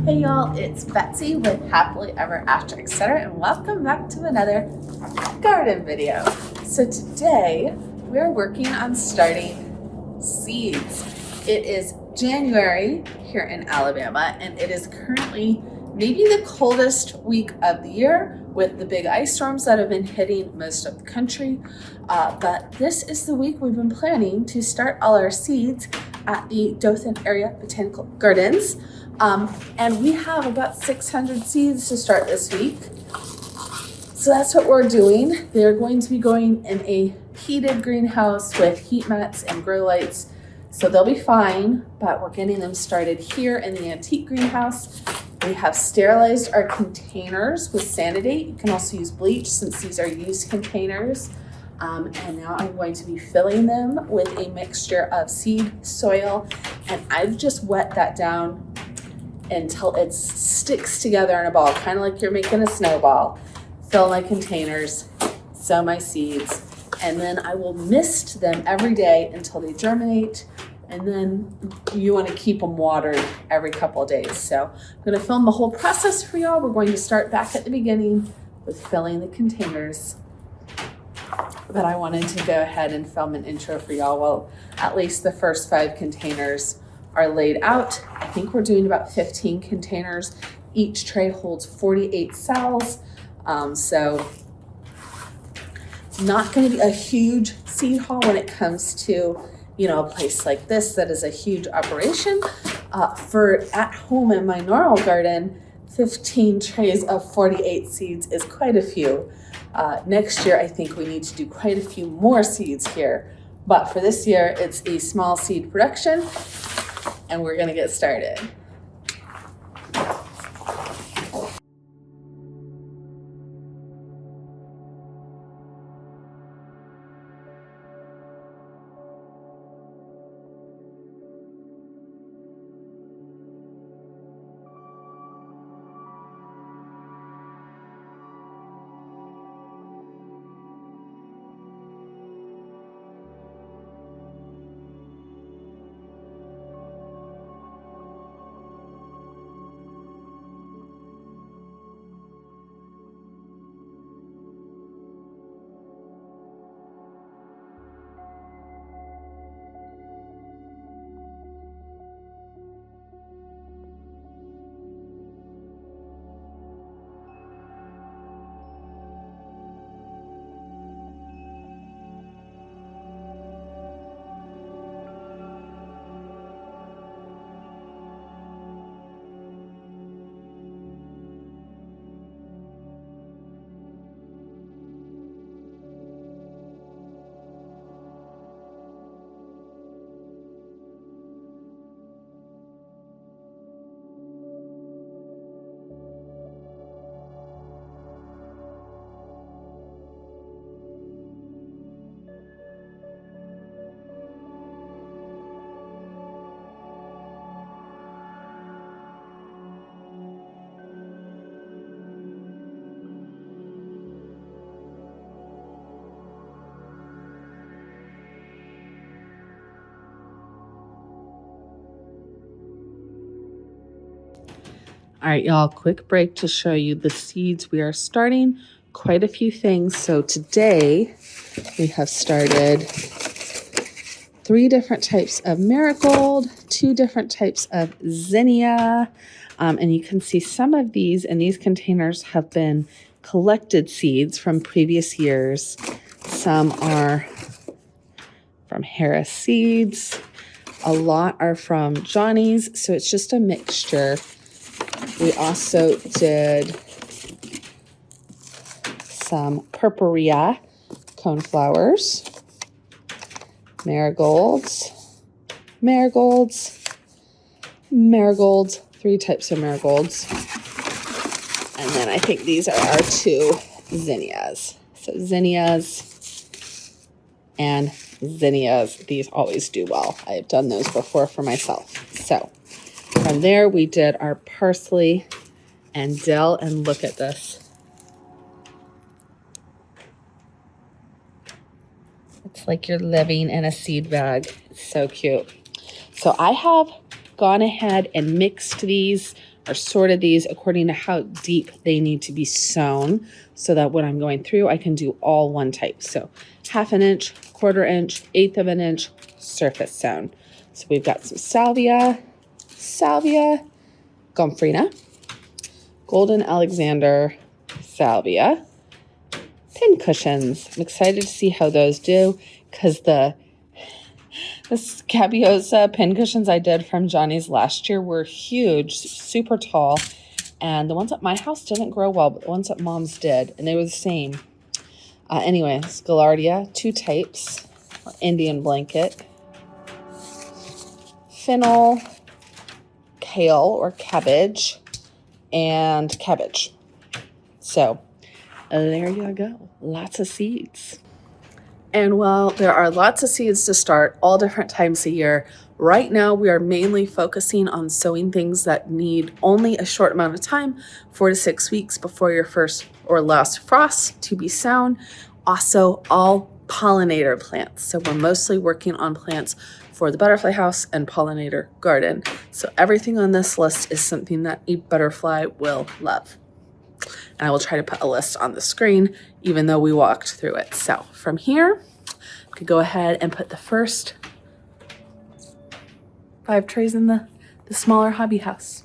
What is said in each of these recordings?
Hey y'all, it's Betsy with Happily Ever After Etc. and welcome back to another garden video. So today we're working on starting seeds. It is January here in Alabama and it is currently maybe the coldest week of the year with the big ice storms that have been hitting most of the country. But this is the week we've been planning to start all our seeds at the Dothan Area Botanical Gardens. And we have about 600 seeds to start this week. So that's what we're doing. They're going to be going in a heated greenhouse with heat mats and grow lights. So they'll be fine, but we're getting them started here in the antique greenhouse. We have sterilized our containers with Sanidate. You can also use bleach since these are used containers. And now I'm going to be filling them with a mixture of seed, soil, and I've just wet that down until it sticks together in a ball, kind of like you're making a snowball. Fill my containers, sow my seeds, and then I will mist them every day until they germinate. And then you want to keep them watered every couple of days. So I'm going to film the whole process for y'all. We're going to start back at the beginning with filling the containers. But I wanted to go ahead and film an intro for y'all. Well, at least the first 5 containers are laid out. I think we're doing about 15 containers. Each tray holds 48 cells. So not going to be a huge seed haul when it comes to, a place like this that is a huge operation. For at home in my normal garden, 15 trays of 48 seeds is quite a few. Next year, I think we need to do quite a few more seeds here. But for this year, it's a small seed production, and we're going to get started. All right, y'all, quick break to show you the seeds we are starting. Quite a few things. So today we have started 3 different types of marigold, 2 different types of zinnia. And you can see some of these in these containers have been collected seeds from previous years. Some are from Harris Seeds. A lot are from Johnny's. So it's just a mixture. We also did some purpurea coneflowers, marigolds, 3 types of marigolds. And then I think these are our 2 zinnias. So zinnias and zinnias, these always do well. I have done those before for myself. So from there, we did our parsley and dill, and look at this. It's like you're living in a seed bag. It's so cute. So I have gone ahead and mixed these or sorted these according to how deep they need to be sown so that when I'm going through, I can do all one type. So 1/2 inch, 1/4 inch, 1/8 of an inch, surface sown. So we've got some Salvia, Gomphrena, Golden Alexander, Salvia, pin cushions. I'm excited to see how those do because the Scabiosa pin cushions I did from Johnny's last year were huge, super tall, and the ones at my house didn't grow well, but the ones at Mom's did, and they were the same. Anyway, Scalardia, 2 types, Indian blanket, Fennel, kale or cabbage, and cabbage. So there you go, lots of seeds. And while there are lots of seeds to start all different times a year, right now we are mainly focusing on sowing things that need only a short amount of time, 4 to 6 weeks before your first or last frost to be sown. Also, all pollinator plants. So we're mostly working on plants for the butterfly house and pollinator garden. So everything on this list is something that a butterfly will love. And I will try to put a list on the screen, even though we walked through it. So from here, I could go ahead and put the first 5 trays in the smaller hobby house.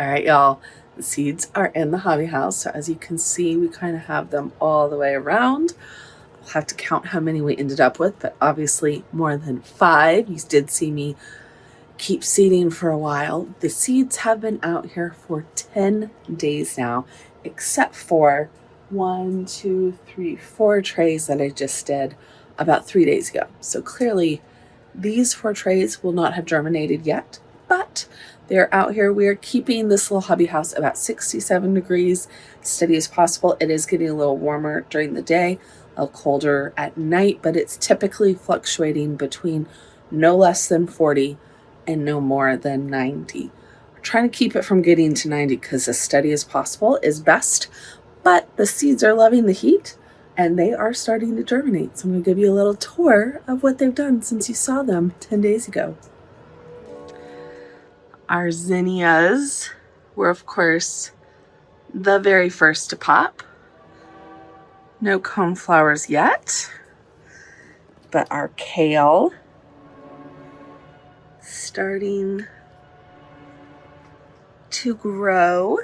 All right, y'all, the seeds are in the hobby house. So as you can see, we kind of have them all the way around. I'll have to count how many we ended up with, but obviously more than 5. You did see me keep seeding for a while. The seeds have been out here for 10 days now, except for 1, 2, 3, 4 trays that I just did about 3 days ago. So clearly these 4 trays will not have germinated yet, but they're out here. We are keeping this little hobby house about 67 degrees, steady as possible. It is getting a little warmer during the day, a little colder at night, but it's typically fluctuating between no less than 40 and no more than 90. We're trying to keep it from getting to 90 because as steady as possible is best, but the seeds are loving the heat and they are starting to germinate. So I'm going to give you a little tour of what they've done since you saw them 10 days ago. Our zinnias were, of course, the very first to pop. No cone flowers yet, but our kale starting to grow.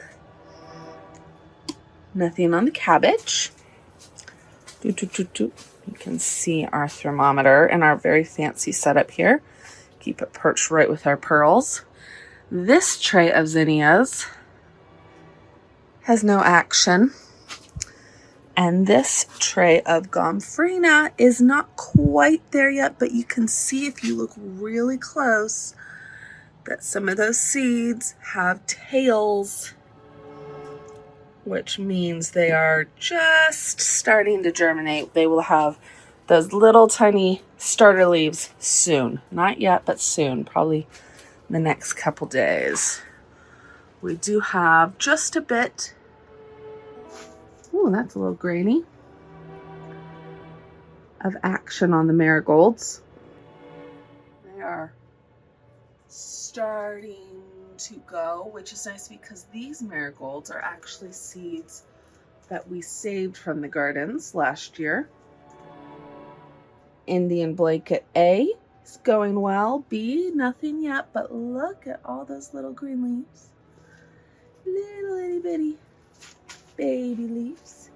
Nothing on the cabbage. You can see our thermometer and our very fancy setup here. Keep it perched right with our pearls. This tray of zinnias has no action. And this tray of Gomphrena is not quite there yet, but you can see if you look really close, that some of those seeds have tails, which means they are just starting to germinate. They will have those little tiny starter leaves soon. Not yet, but soon, probably the next couple days. We do have just a bit. Ooh, that's a little grainy. Of action on the marigolds. They are starting to go, which is nice because these marigolds are actually seeds that we saved from the gardens last year. Indian blanket A is going well. B, nothing yet, but look at all those little green leaves. Little itty bitty baby leaves.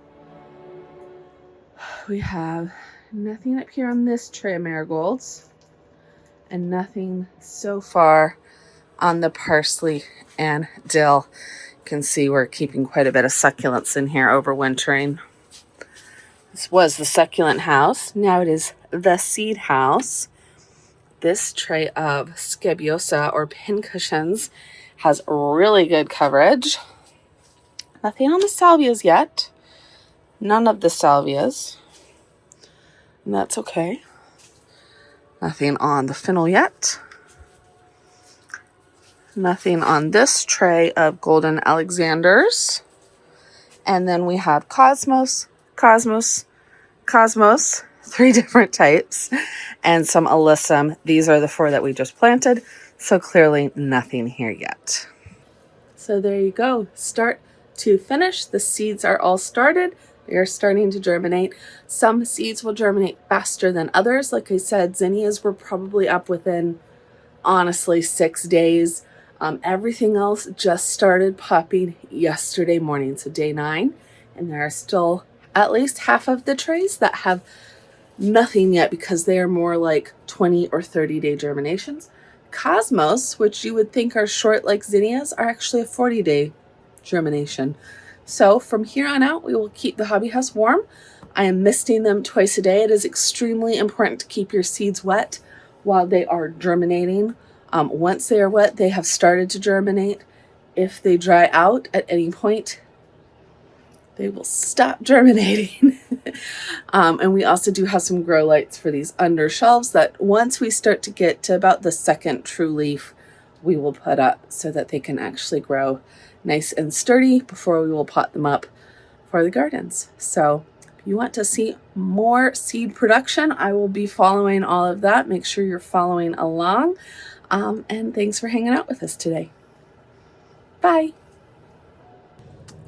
We have nothing up here on this tray of marigolds, and nothing so far on the parsley and dill. You can see we're keeping quite a bit of succulents in here overwintering. This was the succulent house. Now it is the seed house. This tray of scabiosa or pincushions has really good coverage. Nothing on the salvias yet. None of the salvias. And that's okay. Nothing on the fennel yet. Nothing on this tray of golden Alexanders. And then we have Cosmos, 3 different types, and some Alyssum. These are the 4 that we just planted, so clearly nothing here yet. So there you go. Start to finish, the seeds are all started. They are starting to germinate. Some seeds will germinate faster than others. Like I said, zinnias were probably up within, honestly, 6 days. Everything else just started popping yesterday morning, so day 9, and there are still at least half of the trays that have nothing yet because they are more like 20 or 30-day germinations. Cosmos, which you would think are short like zinnias, are actually a 40-day germination. So from here on out, we will keep the hobby house warm. I am misting them twice a day. It is extremely important to keep your seeds wet while they are germinating. Once they are wet, they have started to germinate. If they dry out at any point, they will stop germinating. And we also do have some grow lights for these under shelves that once we start to get to about the second true leaf, we will put up so that they can actually grow nice and sturdy before we will pot them up for the gardens. So if you want to see more seed production, I will be following all of that. Make sure you're following along. And thanks for hanging out with us today. Bye.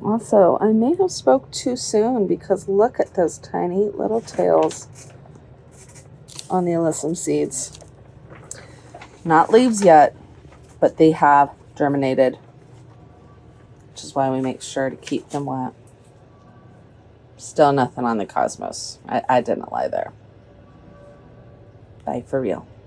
Also, I may have spoke too soon because look at those tiny little tails on the Alyssum seeds. Not leaves yet, but they have germinated, which is why we make sure to keep them wet. Still nothing on the Cosmos. I didn't lie there. Bye for real.